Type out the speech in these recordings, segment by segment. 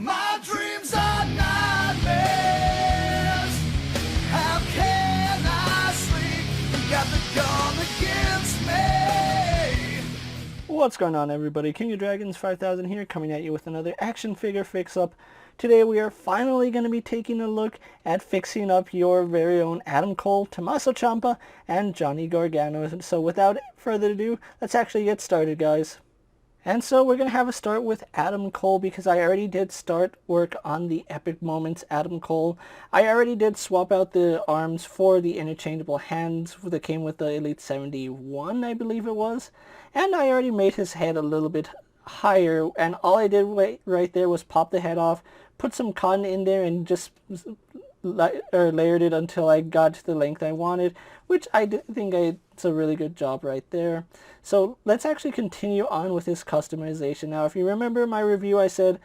My dreams are nightmares. How can I sleep? You got the gun against me. What's going on, everybody? King of Dragons 5000 here, coming at you with another action figure fix-up. Today we are finally going to be taking a look at fixing up your very own Adam Cole, Tommaso Ciampa, and Johnny Gargano. So without further ado, let's actually get started, guys. And so we're going to have a start with Adam Cole because I already did start work on the Epic Moments Adam Cole. I already did swap out the arms for the interchangeable hands that came with the Elite 71, I believe it was. And I already made his head a little bit higher, and all I did right there was pop the head off, put some cotton in there, and just layered it until I got to the length I wanted, which I think it's a really good job right there. So let's actually continue on with this customization. Now, if you remember my review, I said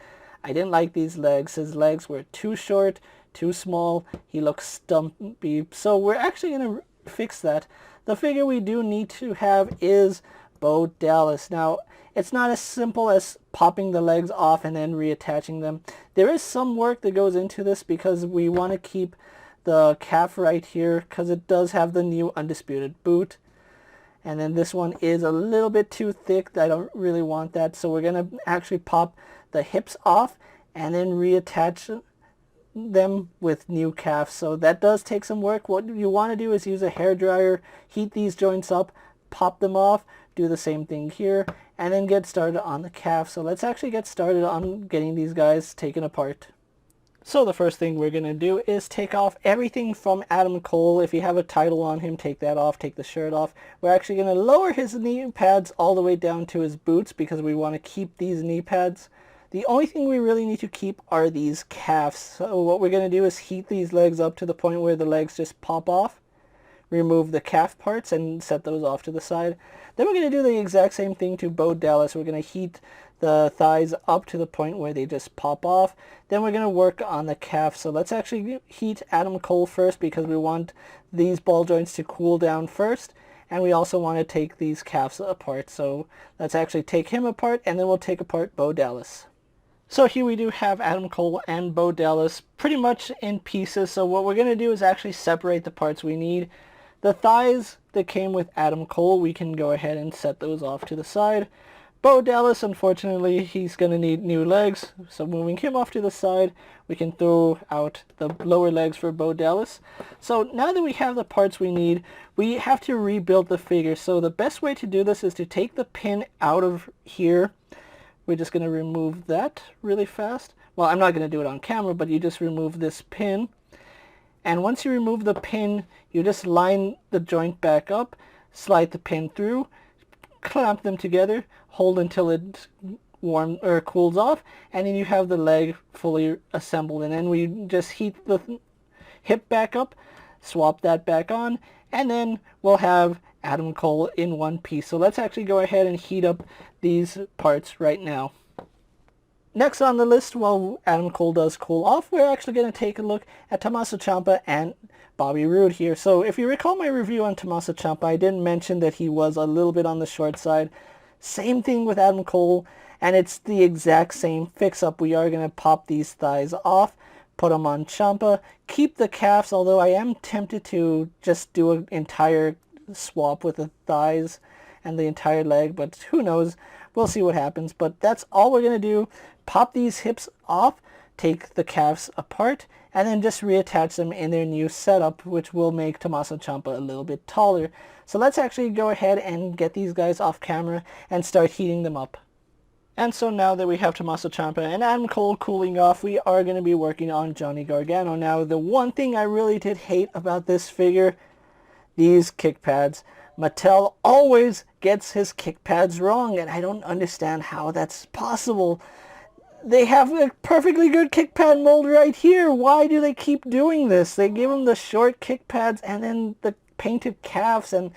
I didn't like these legs. His legs were too short, too small. He looks stumpy. So we're actually going to fix that. The figure we do need to have is Bo Dallas. Now, it's not as simple as popping the legs off and then reattaching them. There is some work that goes into this because we want to keep the calf right here because it does have the new Undisputed boot. And then this one is a little bit too thick. I don't really want that. So we're going to actually pop the hips off and then reattach them with new calves. So that does take some work. What you want to do is use a hairdryer, heat these joints up, pop them off, do the same thing here, and then get started on the calf. So let's actually get started on getting these guys taken apart. So the first thing we're going to do is take off everything from Adam Cole. If you have a title on him, take that off, take the shirt off. We're actually going to lower his knee pads all the way down to his boots because we want to keep these knee pads. The only thing we really need to keep are these calves. So what we're going to do is heat these legs up to the point where the legs just pop off. Remove the calf parts and set those off to the side. Then we're going to do the exact same thing to Bo Dallas. We're going to heat the thighs up to the point where they just pop off. Then we're going to work on the calf. So let's actually heat Adam Cole first because we want these ball joints to cool down first. And we also want to take these calves apart. So let's actually take him apart, and then we'll take apart Bo Dallas. So here we do have Adam Cole and Bo Dallas pretty much in pieces. So what we're going to do is actually separate the parts we need. The thighs that came with Adam Cole, we can go ahead and set those off to the side. Bo Dallas, unfortunately, he's going to need new legs. So moving him off to the side, we can throw out the lower legs for Bo Dallas. So now that we have the parts we need, we have to rebuild the figure. So the best way to do this is to take the pin out of here. We're just going to remove that really fast. Well, I'm not going to do it on camera, but you just remove this pin. And once you remove the pin, you just line the joint back up, slide the pin through, clamp them together, hold until it warms or cools off, and then you have the leg fully assembled. And then we just heat the hip back up, swap that back on, and then we'll have Adam Cole in one piece. So let's actually go ahead and heat up these parts right now. Next on the list, while Adam Cole does cool off, we're actually going to take a look at Tommaso Ciampa and Bobby Roode here. So if you recall my review on Tommaso Ciampa, I did mention that he was a little bit on the short side. Same thing with Adam Cole, and it's the exact same fix-up. We are going to pop these thighs off, put them on Ciampa, keep the calves, although I am tempted to just do an entire swap with the thighs and the entire leg, but who knows. We'll see what happens, but that's all we're going to do. Pop these hips off, take the calves apart, and then just reattach them in their new setup, which will make Tommaso Ciampa a little bit taller. So let's actually go ahead and get these guys off camera and start heating them up. And so now that we have Tommaso Ciampa and Adam Cole cooling off, we are going to be working on Johnny Gargano. Now, the one thing I really did hate about this figure, these kick pads. Mattel always gets his kick pads wrong, and I don't understand how that's possible. They have a perfectly good kick pad mold right here. Why do they keep doing this? They give him the short kick pads and then the painted calves, and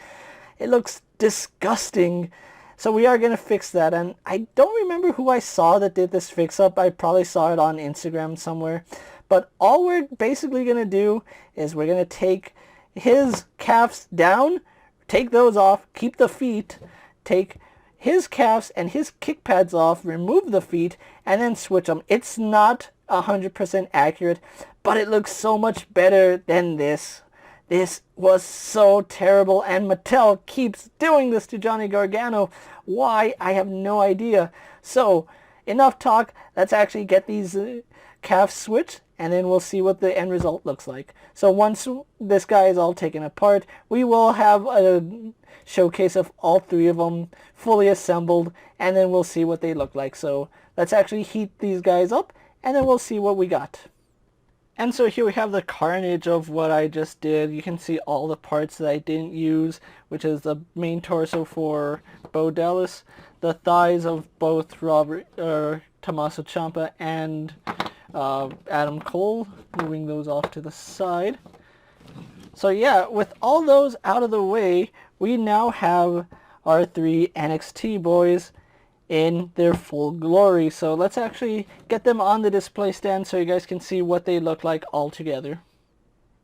it looks disgusting. So we are going to fix that, and I don't remember who I saw that did this fix-up. I probably saw it on Instagram somewhere. But all we're basically going to do is we're going to take his calves down, take those off, keep the feet, take his calves and his kick pads off, remove the feet, and then switch them. It's not 100% accurate, but it looks so much better than this. This was so terrible, and Mattel keeps doing this to Johnny Gargano. Why? I have no idea. So, enough talk. Let's actually get these calves switched, and then we'll see what the end result looks like. So once this guy is all taken apart, we will have a showcase of all three of them fully assembled, and then we'll see what they look like. So let's actually heat these guys up, and then we'll see what we got. And so here we have the carnage of what I just did. You can see all the parts that I didn't use, which is the main torso for Bo Dallas, the thighs of both Tommaso Ciampa and Adam Cole, moving those off to the side. So yeah, with all those out of the way, we now have our three NXT boys in their full glory. So let's actually get them on the display stand so you guys can see what they look like all together.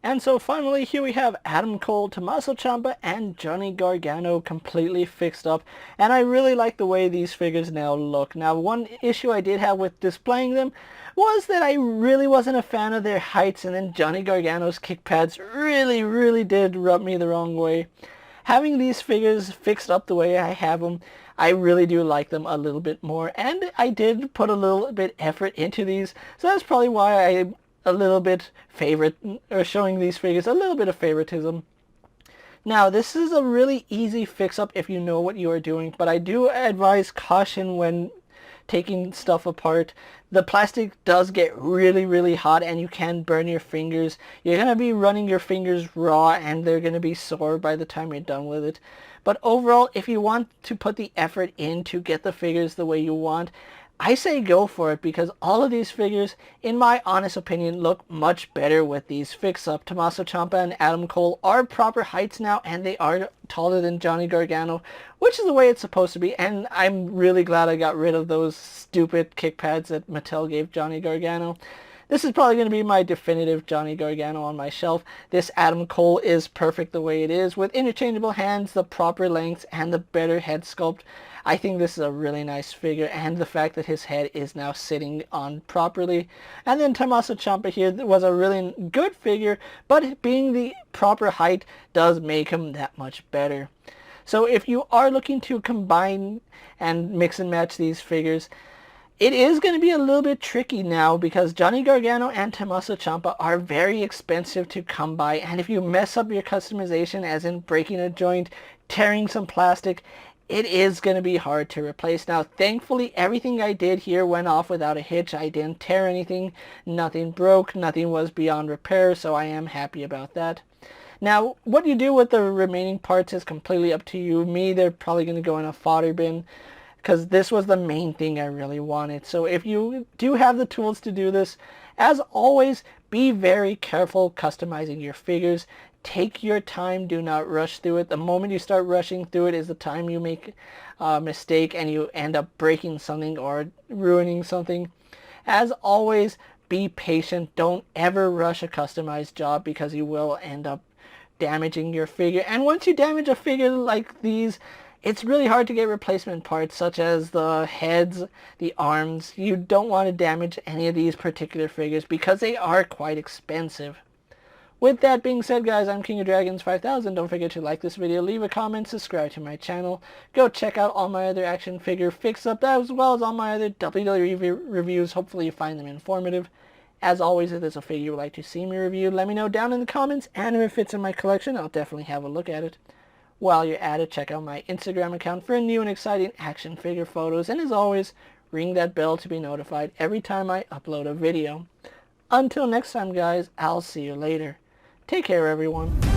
And so finally here we have Adam Cole, Tommaso Ciampa, and Johnny Gargano completely fixed up. And I really like the way these figures now look. Now one issue I did have with displaying them was that I really wasn't a fan of their heights, and then Johnny Gargano's kick pads really did rub me the wrong way. Having these figures fixed up the way I have them, I really do like them a little bit more, and I did put a little bit effort into these, so that's probably why I'm a little bit showing these figures a little bit of favoritism. Now, this is a really easy fix-up if you know what you are doing, but I do advise caution when taking stuff apart. The plastic does get really hot, and you can burn your fingers. You're going to be running your fingers raw, and they're going to be sore by the time you're done with it. But overall, if you want to put the effort in to get the figures the way you want, I say go for it, because all of these figures, in my honest opinion, look much better with these fix-up. Tommaso Ciampa and Adam Cole are proper heights now, and they are taller than Johnny Gargano, which is the way it's supposed to be, and I'm really glad I got rid of those stupid kick pads that Mattel gave Johnny Gargano. This is probably going to be my definitive Johnny Gargano on my shelf. This Adam Cole is perfect the way it is, with interchangeable hands, the proper lengths, and the better head sculpt. I think this is a really nice figure, and the fact that his head is now sitting on properly. And then Tommaso Ciampa here was a really good figure, but being the proper height does make him that much better. So if you are looking to combine and mix and match these figures, it is going to be a little bit tricky now, because Johnny Gargano and Tommaso Ciampa are very expensive to come by, and if you mess up your customization, as in breaking a joint, tearing some plastic, it is going to be hard to replace. Now, thankfully, everything I did here went off without a hitch. I didn't tear anything, nothing broke, nothing was beyond repair, so I am happy about that. Now, what you do with the remaining parts is completely up to you. Me, they're probably going to go in a fodder bin, because this was the main thing I really wanted. So if you do have the tools to do this, as always, be very careful customizing your figures. Take your time, do not rush through it. The moment you start rushing through it is the time you make a mistake and you end up breaking something or ruining something. As always, be patient. Don't ever rush a customized job, because you will end up damaging your figure. And once you damage a figure like these, it's really hard to get replacement parts, such as the heads, the arms. You don't want to damage any of these particular figures, because they are quite expensive. With that being said, guys, I'm KingofDragons 5000. Don't forget to like this video, leave a comment, subscribe to my channel. Go check out all my other action figure fix-up, as well as all my other WWE reviews. Hopefully you find them informative. As always, if there's a figure you would like to see me review, let me know down in the comments, and if it fits in my collection, I'll definitely have a look at it. While you're at it, check out my Instagram account for new and exciting action figure photos, and as always, ring that bell to be notified every time I upload a video. Until next time, guys, I'll see you later. Take care, everyone.